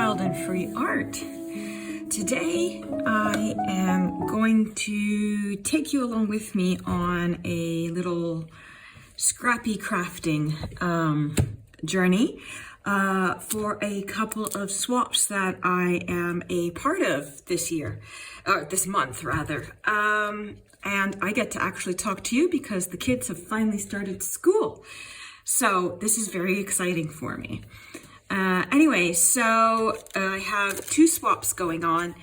wild and free art. Today I am going to take you along with me on a little scrappy crafting journey for a couple of swaps that I am a part of this year, or this month rather. And I get to actually talk to you because the kids have finally started school. So this is very exciting for me. Anyway, so I have two swaps going on.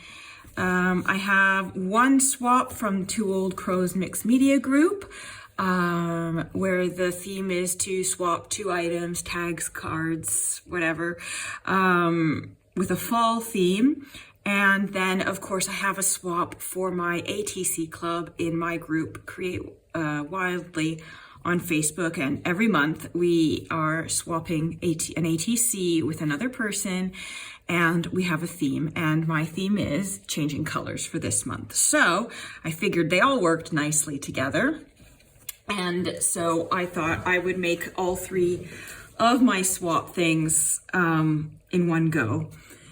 I have one swap from Two Old Crows Mixed Media Group, where the theme is to swap 2 items, tags, cards, whatever, with a fall theme. And then, of course, I have a swap for my ATC club in my group, Create Wildly, on Facebook. And every month we are swapping an ATC with another person, and we have a theme. And my theme is changing colors for this month. So I figured they all worked nicely together. And so I thought I would make all 3 of my swap things in one go.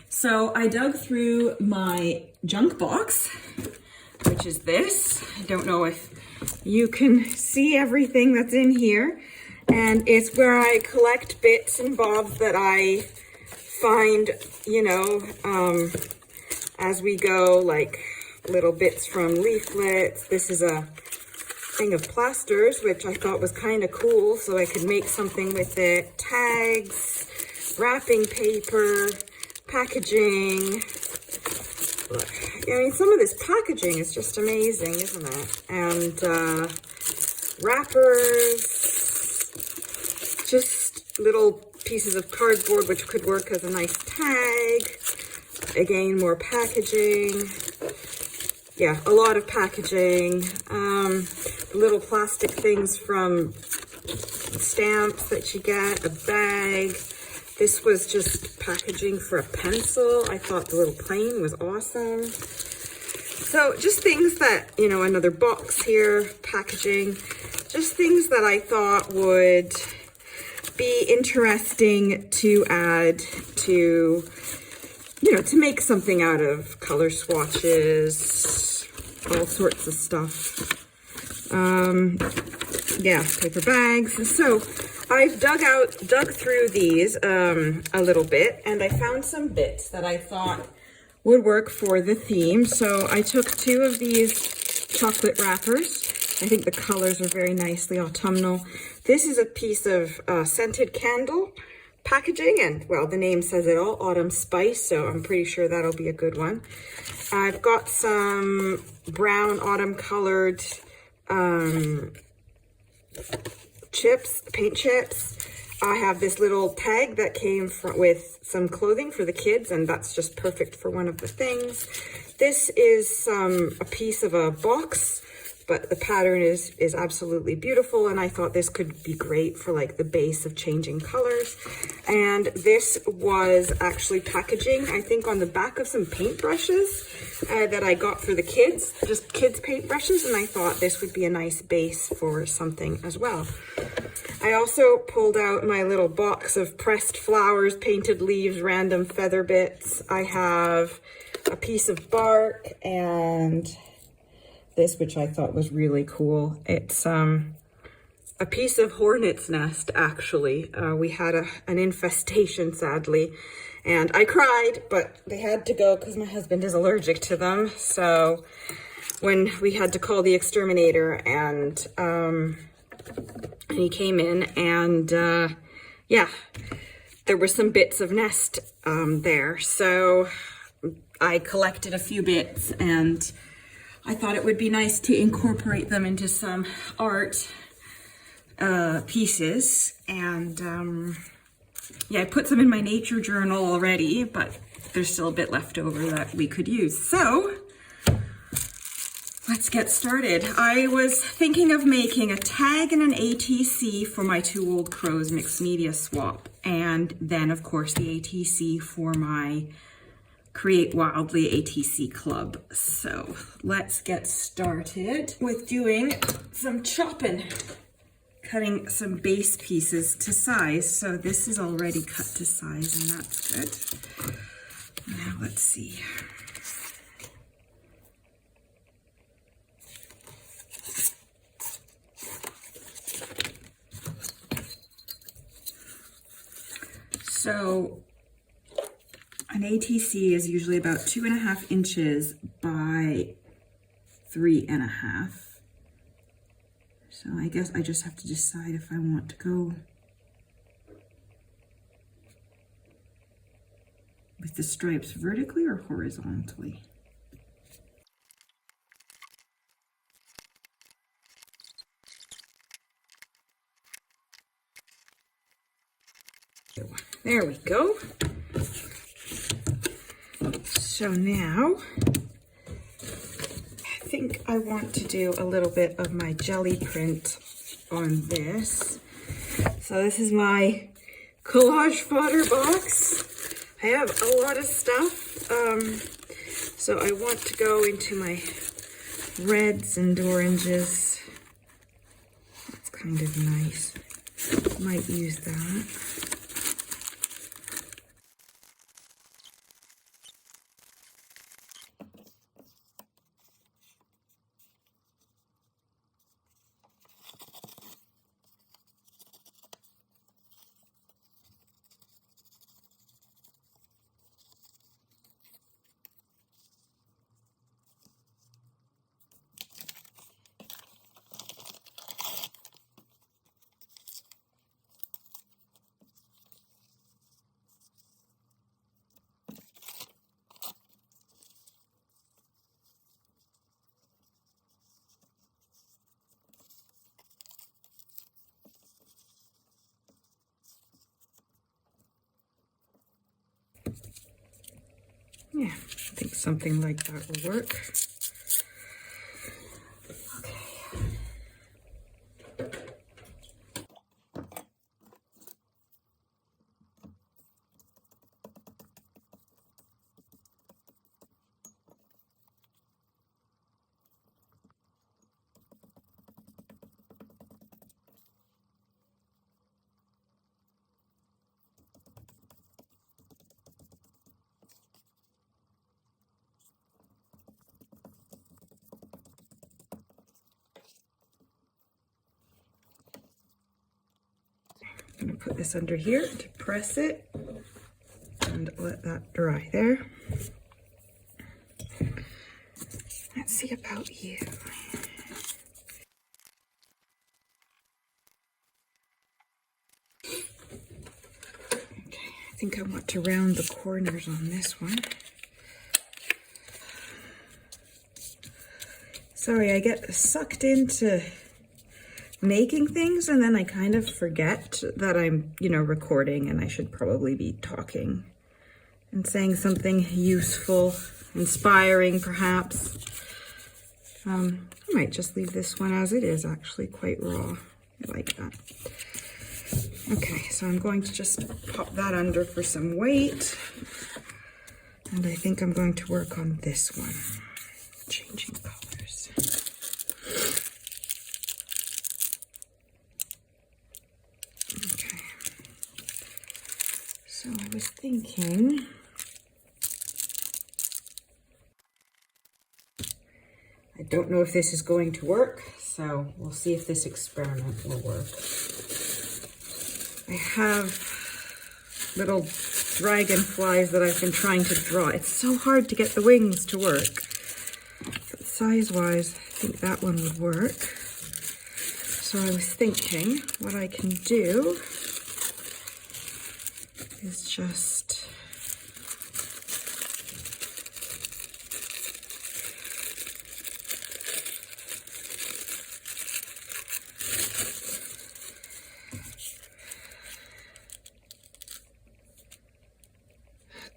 So I dug through my junk box, which is this. I don't know if you can see everything that's in here. And it's where I collect bits and bobs that I find, as we go, like little bits from leaflets. This is a thing of plasters, which I thought was kind of cool, so I could make something with it. Tags, wrapping paper, packaging. Look, I mean, some of this packaging is just amazing, isn't it? And wrappers, just little pieces of cardboard, which could work as a nice tag. Again, more packaging. Yeah, a lot of packaging. Little plastic things from stamps that you get, a bag. This was just packaging for a pencil. I thought the little plane was awesome. So just things that, another box here, packaging, just things that I thought would be interesting to add to, to make something out of. Color swatches, all sorts of stuff. Yeah, paper bags. So I've dug through these a little bit, and I found some bits that I thought would work for the theme. So I took 2 of these chocolate wrappers. I think the colors are very nicely autumnal. This is a piece of scented candle packaging, and well, the name says it all, autumn spice, so I'm pretty sure that'll be a good one. I've got some brown autumn colored paint chips. I have this little tag that came with some clothing for the kids, and that's just perfect for one of the things. This is a piece of a box, but the pattern is absolutely beautiful, and I thought this could be great for like the base of changing colors. And this was actually packaging, I think, on the back of some paintbrushes that I got for the kids, just kids paintbrushes, and I thought this would be a nice base for something as well. I also pulled out my little box of pressed flowers, painted leaves, random feather bits. I have a piece of bark and this, which I thought was really cool. It's a piece of hornet's nest, actually. We had an infestation, sadly, and I cried, but they had to go because my husband is allergic to them. So when we had to call the exterminator, and he came in, and yeah, there were some bits of nest there. So I collected a few bits, and I thought it would be nice to incorporate them into some art pieces. And yeah, I put some in my nature journal already, but there's still a bit left over that we could use. So let's get started. I was thinking of making a tag and an ATC for my Two Old Crows Mixed Media swap. And then, of course, the ATC for my Create Wildly ATC club. So let's get started with doing some chopping. cutting some base pieces to size. So this is already cut to size, and that's good. Now let's see. So an ATC is usually about 2.5 inches by 3.5. So I guess I just have to decide if I want to go with the stripes vertically or horizontally. There we go. So now I think I want to do a little bit of my jelly print on this. So this is my collage fodder box. I have a lot of stuff. So I want to go into my reds and oranges. That's kind of nice. Might use that. Yeah, I think something like that will work. I'm going to put this under here to press it and let that dry there. Let's see about you. Okay, I think I want to round the corners on this one. Sorry, I get sucked into making things and then I kind of forget that I'm, recording, and I should probably be talking and saying something useful, inspiring perhaps. I might just leave this one as it is, actually quite raw. I like that. Okay, so I'm going to just pop that under for some weight. And I think I'm going to work on this one, changing colors. So I was thinking, I don't know if this is going to work, so we'll see if this experiment will work. I have little dragonflies that I've been trying to draw. It's so hard to get the wings to work. But size-wise, I think that one would work. So I was thinking what I can do is just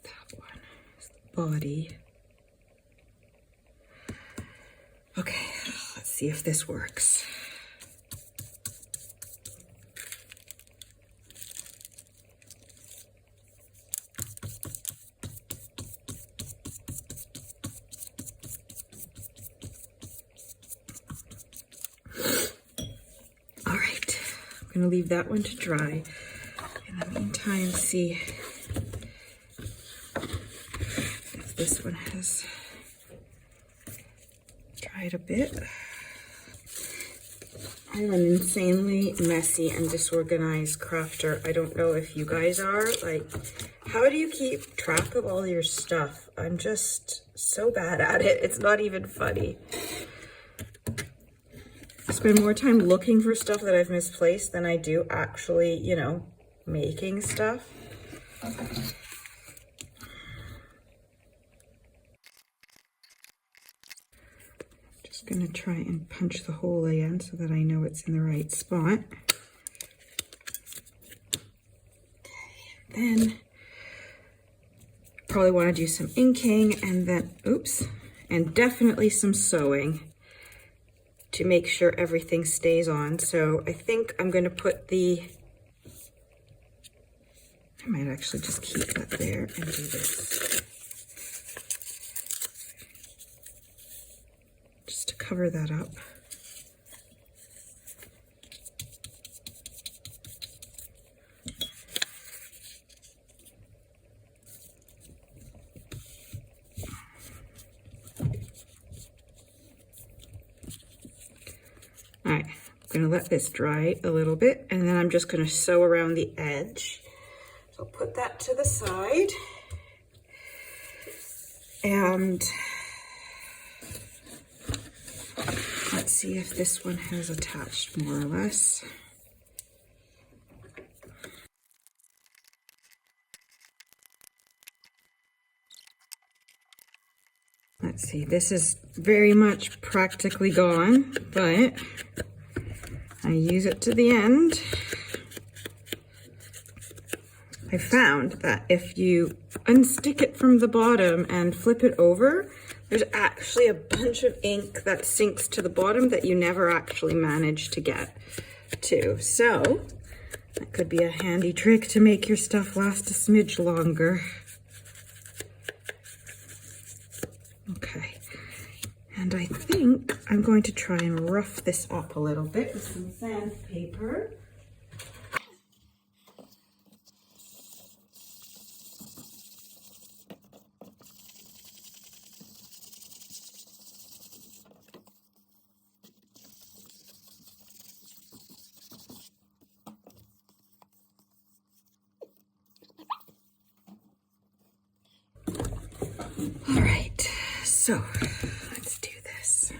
that one is the body. Okay, let's see if this works. I'm going to leave that one to dry. In the meantime, see this one has dried a bit. I'm an insanely messy and disorganized crafter. I don't know if you guys are. Like, how do you keep track of all your stuff? I'm just so bad at it. It's not even funny. I spend more time looking for stuff that I've misplaced than I do actually, you know, making stuff. Just gonna try and punch the hole in so that I know it's in the right spot. Okay, then probably want to do some inking and then, oops, and definitely some sewing to make sure everything stays on. So I think I'm going to put I might actually just keep that there and do this. Just to cover that up. All right, I'm gonna let this dry a little bit and then I'm just gonna sew around the edge. So I'll put that to the side. And let's see if this one has attached more or less. Let's see, this is very much practically gone, but I use it to the end. I found that if you unstick it from the bottom and flip it over, there's actually a bunch of ink that sinks to the bottom that you never actually manage to get to. So that could be a handy trick to make your stuff last a smidge longer. Okay, and I think I'm going to try and rough this up a little bit with some sandpaper. All right, so let's do this.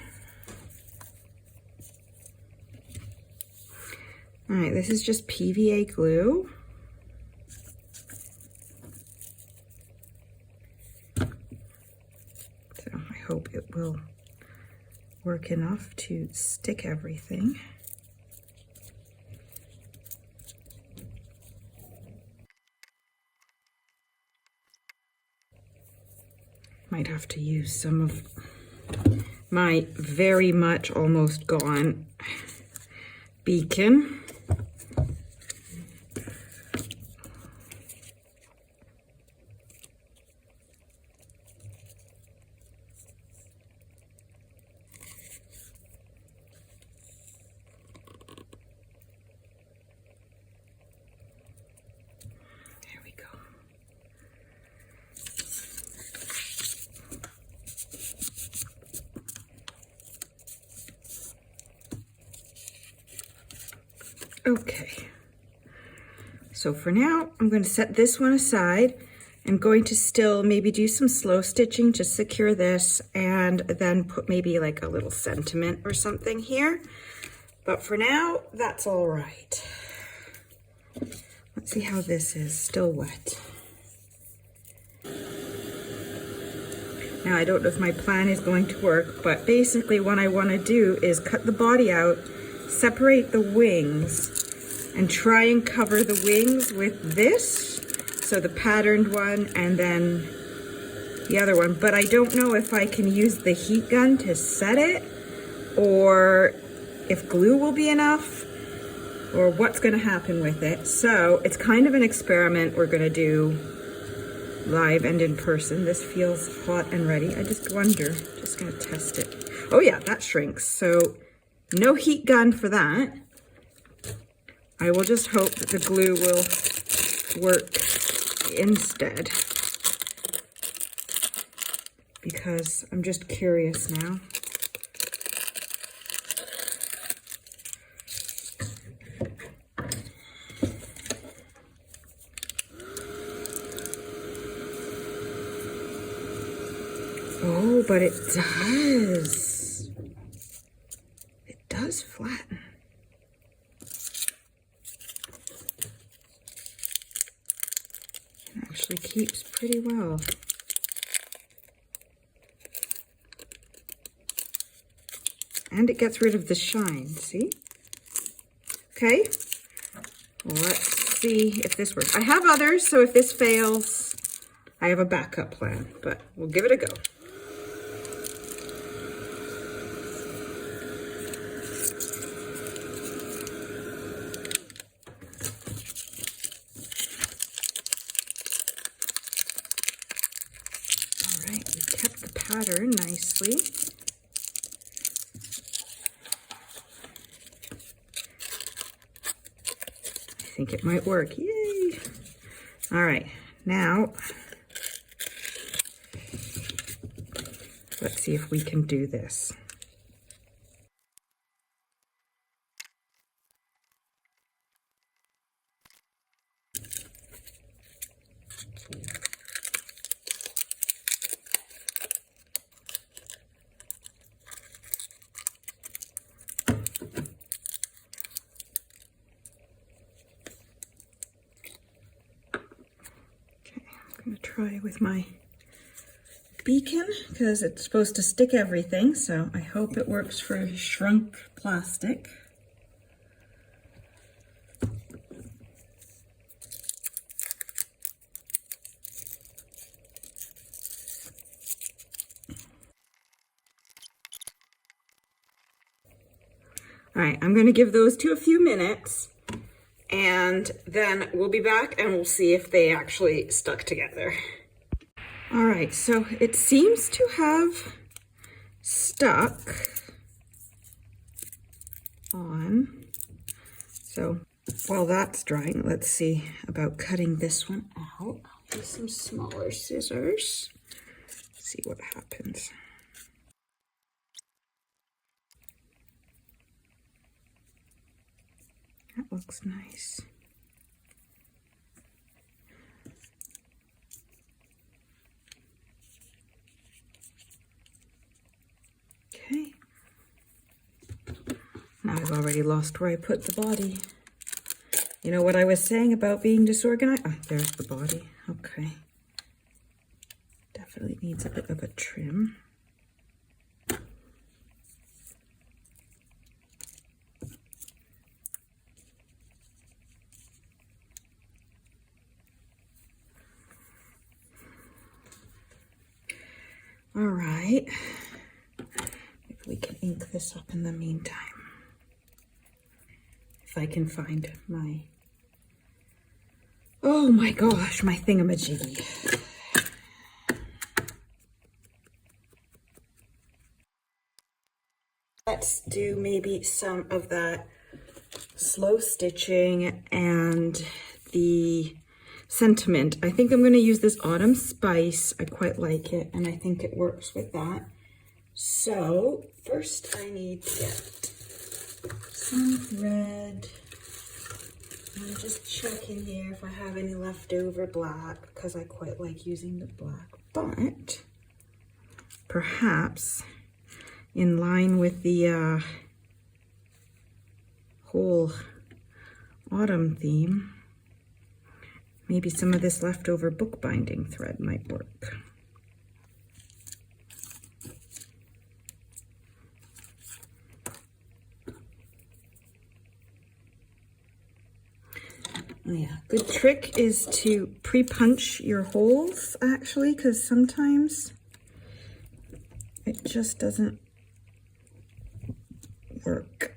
All right, this is just PVA glue. So I hope it will work enough to stick everything. Might have to use some of my very much almost gone beacon. There we go. Okay, so for now, I'm going to set this one aside. I'm going to still maybe do some slow stitching to secure this and then put maybe like a little sentiment or something here. But for now, that's all right. Let's see how this is, still wet. Now, I don't know if my plan is going to work, but basically what I want to do is cut the body out, separate the wings, and try and cover the wings with this. So the patterned one and then the other one. But I don't know if I can use the heat gun to set it or if glue will be enough or what's going to happen with it. So it's kind of an experiment we're going to do live and in person. This feels hot and ready. I just wonder, just going to test it. Oh yeah, that shrinks. So no heat gun for that. I will just hope that the glue will work instead. because I'm just curious now. Oh, but it does. It does flatten. It actually keeps pretty well. And it gets rid of the shine, see? Okay, let's see if this works. I have others, so if this fails, I have a backup plan, but we'll give it a go. All right, we kept the pattern nicely. I think it might work. Yay! All right, now let's see if we can do this. I'm gonna try with my beacon because it's supposed to stick everything, so I hope it works for shrunk plastic. All right, I'm gonna give those to a few minutes, and then we'll be back and we'll see if they actually stuck together. All right, so it seems to have stuck on. So while that's drying, let's see about cutting this one out. I'll use some smaller scissors. See what happens. That looks nice. Okay. Now I've already lost where I put the body. You know what I was saying about being disorganized? Ah, there's the body. Okay. Definitely needs a bit of a trim. All right, if we can ink this up in the meantime. If I can find my, oh my gosh, my thingamajiggy. Let's do maybe some of that slow stitching and the sentiment. I think I'm going to use this Autumn Spice. I quite like it, and I think it works with that. So first I need to get some thread. I'm just checking here if I have any leftover black, because I quite like using the black. But perhaps in line with the whole autumn theme, maybe some of this leftover bookbinding thread might work. Oh yeah, good trick is to pre-punch your holes, actually, because sometimes it just doesn't work.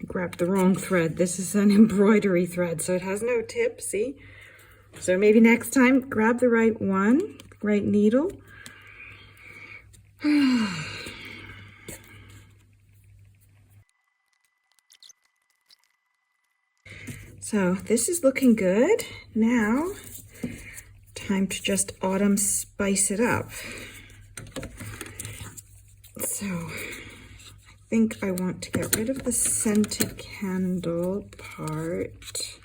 Grabbed the wrong thread. This is an embroidery thread, so it has no tip, see? So maybe next time, grab the right one, right needle. So this is looking good. Now, time to just autumn spice it up. So I think I want to get rid of the scented candle part.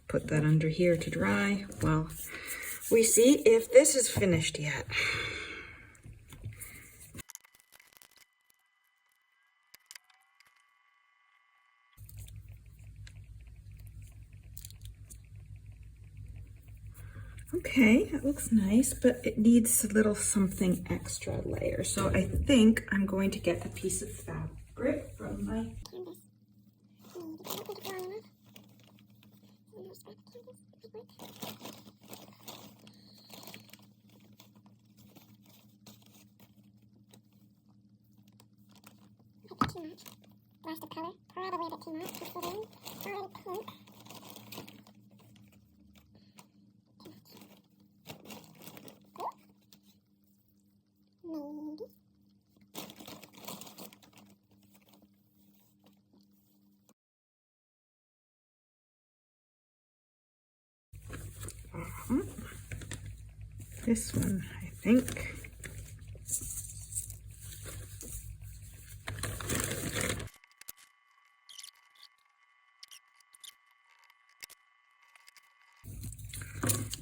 Put that under here to dry while we see if this is finished yet. Okay, that looks nice, but it needs a little something extra layer. So I think I'm going to get a piece of fabric from my Canvas. Too much. Lost the color. Probably a bit too much. Considering I put too much. Maybe. This one, I think.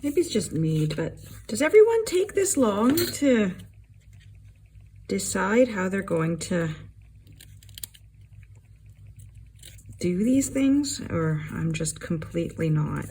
Maybe it's just me, but does everyone take this long to decide how they're going to do these things? Or I'm just completely not?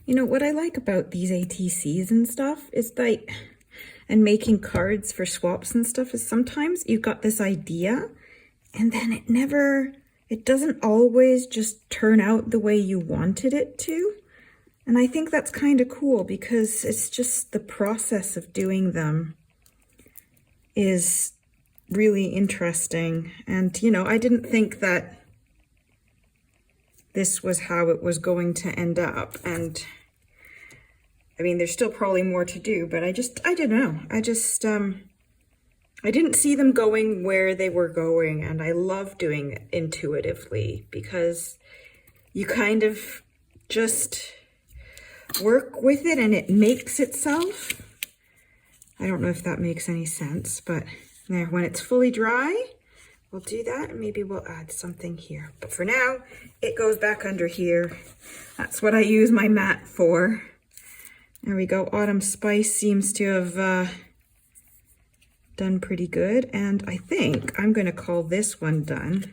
You know, what I like about these ATCs and stuff is like, and making cards for swaps and stuff, is sometimes you've got this idea and then it doesn't always just turn out the way you wanted it to. And I think that's kind of cool because it's just the process of doing them is really interesting. And, you know, I didn't think that this was how it was going to end up. And I mean, there's still probably more to do, but I don't know. I didn't see them going where they were going, and I love doing it intuitively because you kind of just work with it and it makes itself. I don't know if that makes any sense, but there, when it's fully dry, we'll do that, and maybe we'll add something here. But for now, it goes back under here. That's what I use my mat for. There we go. Autumn Spice seems to have done pretty good. And I think I'm going to call this one done.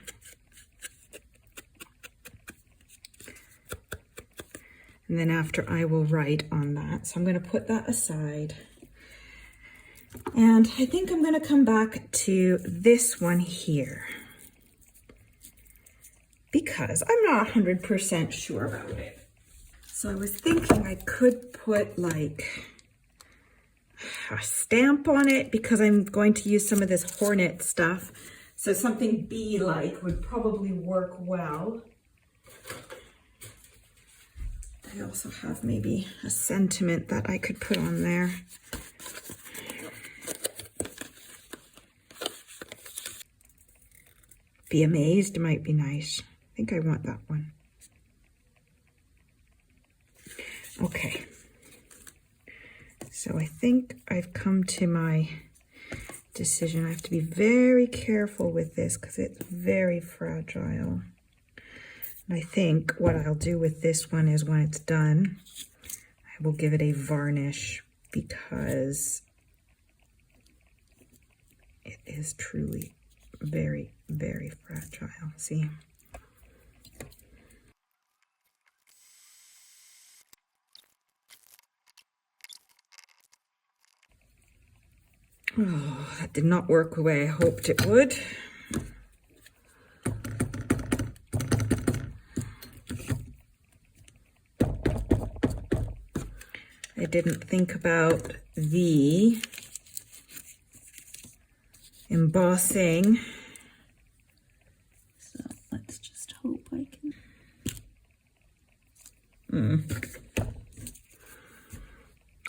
And then after I will write on that. So I'm going to put that aside. And I think I'm going to come back to this one here, because I'm not 100% sure about it. So I was thinking I could put like a stamp on it because I'm going to use some of this hornet stuff. So something bee-like would probably work well. I also have maybe a sentiment that I could put on there. Be amazed might be nice. I think I want that one. Okay. So I think I've come to my decision. I have to be very careful with this because it's very fragile. And I think what I'll do with this one is when it's done, I will give it a varnish because it is truly very, very fragile. See? Oh, that did not work the way I hoped it would. I didn't think about the embossing. So let's just hope I can.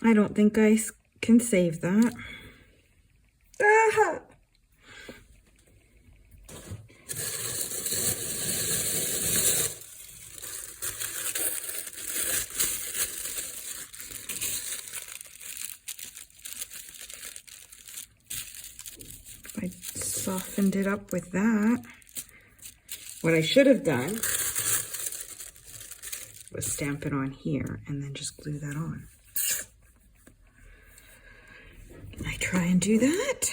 I don't think I can save that. Ah! I softened it up with that. What I should have done was stamp it on here and then just glue that on. Can I try and do that?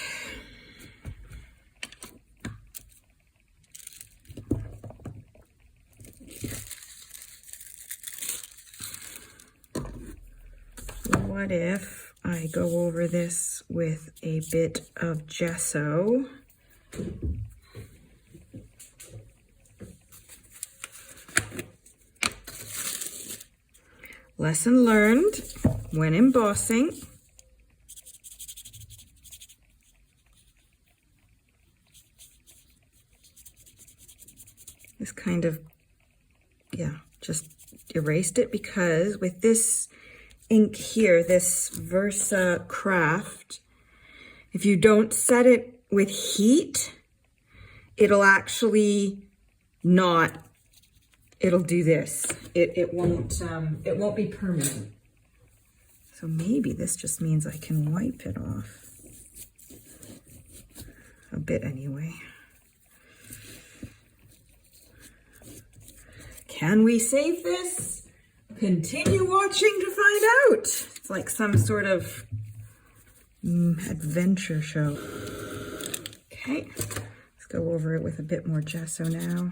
What if I go over this with a bit of gesso? Lesson learned when embossing. This kind of, yeah, just erased it because with this ink here, this Versa Craft, if you don't set it with heat, it'll actually not, it'll do this. It won't be permanent. So maybe this just means I can wipe it off. A bit anyway. Can we save this? Continue watching to find out. It's like some sort of adventure show. Okay, let's go over it with a bit more gesso now.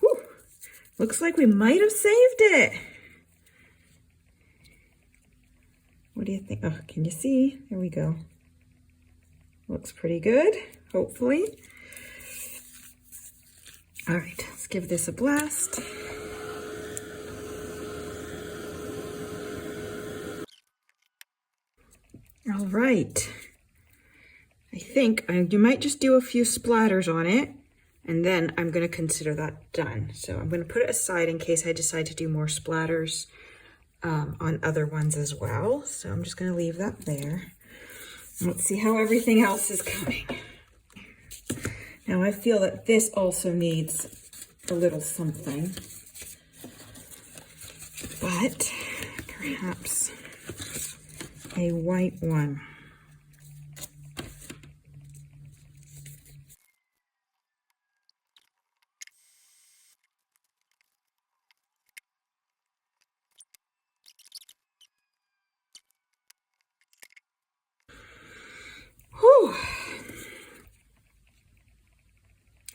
Whew. Looks like we might have saved it. What do you think? Oh, can you see? There we go. Looks pretty good, hopefully. All right, let's give this a blast. All right. I think you might just do a few splatters on it, and then I'm going to consider that done. So I'm going to put it aside in case I decide to do more splatters on other ones as well. So I'm just going to leave that there. Let's see how everything else is coming. Now I feel that this also needs a little something, but perhaps a white one. Whew.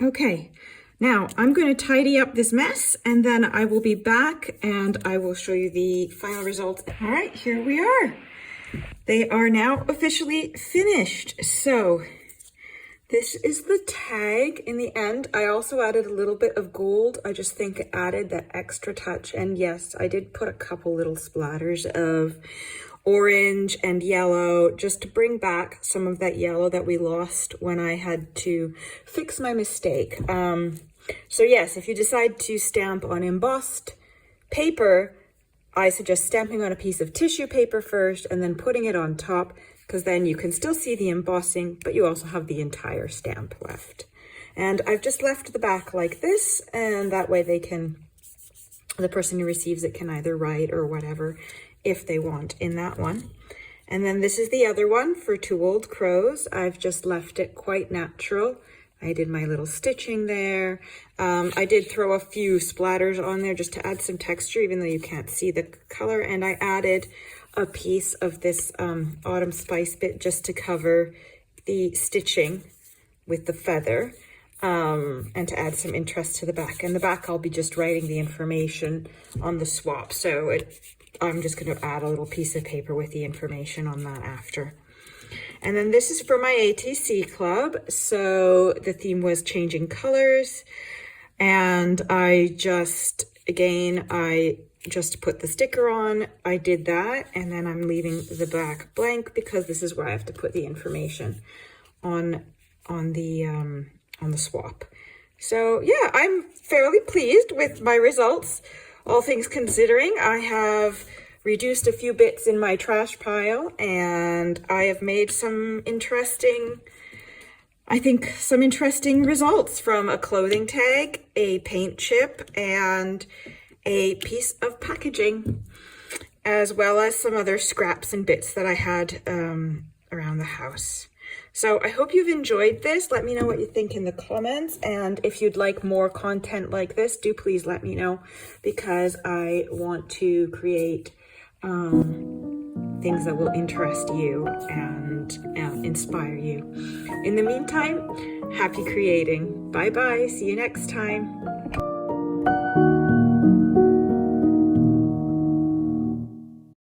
Okay, now I'm going to tidy up this mess and then I will be back and I will show you the final results. All right, here we are. They are now officially finished. So this is the tag in the end. I also added a little bit of gold. I just think it added that extra touch. And yes, I did put a couple little splatters of orange and yellow just to bring back some of that yellow that we lost when I had to fix my mistake. So yes, if you decide to stamp on embossed paper, I suggest stamping on a piece of tissue paper first and then putting it on top, because then you can still see the embossing, but you also have the entire stamp left. And I've just left the back like this, and that way the person who receives it can either write or whatever if they want in that one. And then this is the other one for Two Old Crows. I've just left it quite natural. I did my little stitching there. I did throw a few splatters on there just to add some texture, even though you can't see the color. And I added a piece of this autumn spice bit just to cover the stitching with the feather, and to add some interest to the back. And the back, I'll be just writing the information on the swap. So I'm just going to add a little piece of paper with the information on that after. And then this is for my ATC club. So the theme was changing colors. And I just put the sticker on. I did that. And then I'm leaving the back blank because this is where I have to put the information on the swap. So yeah, I'm fairly pleased with my results. All things considering, I have reduced a few bits in my trash pile, and I have made some interesting results from a clothing tag, a paint chip, and a piece of packaging, as well as some other scraps and bits that I had around the house. So I hope you've enjoyed this. Let me know what you think in the comments. And if you'd like more content like this, do please let me know, because I want to create things that will interest you and inspire you. In the meantime, happy creating. Bye-bye. See you next time.